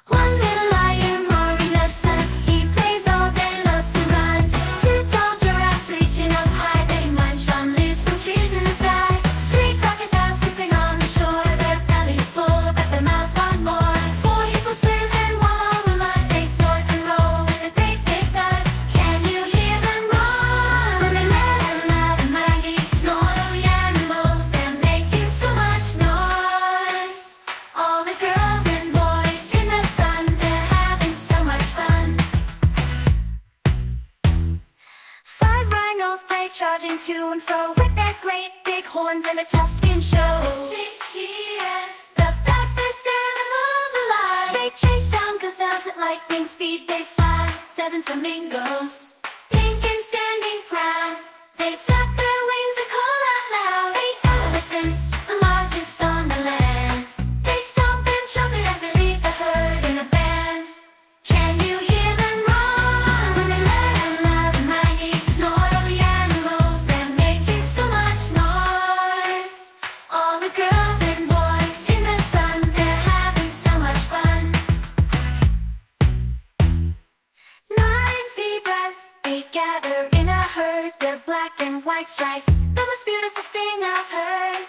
One little lion roaring the sun, he plays all day, loves to run. Two tall giraffes reaching up high, they munch on leaves from trees in the sky. Three crocodiles sleeping on the shore, their bellies full but their mouths want more. Four hippos swim and wallow in mud, they snort and roll with a great big thud. Can you hear them roar when they let out a mighty snort? Oh, the animals, they're making so much noise. All the girls and boys in the sun, they're having so much fun. Five rhinos play, charging to and fro with their great big horns and a tough skin show. Six cheetahs, the fastest animals alive, they chase down gazelles at lightning speed, they fly. Seven flamingos, pink and standing proud, they flap their wings and call out loud. Eight elephants, the largest on the land, they stomp and trumpet as they lead the herd in a band. Can you hear them roar when they let out a mighty snort? Oh, the animals, they're making so much noise. All the girls and boys in the sun, they're having so much fun. Nine zebras, they gather in a herd, their black and white stripes, the most beautiful thing I've heard.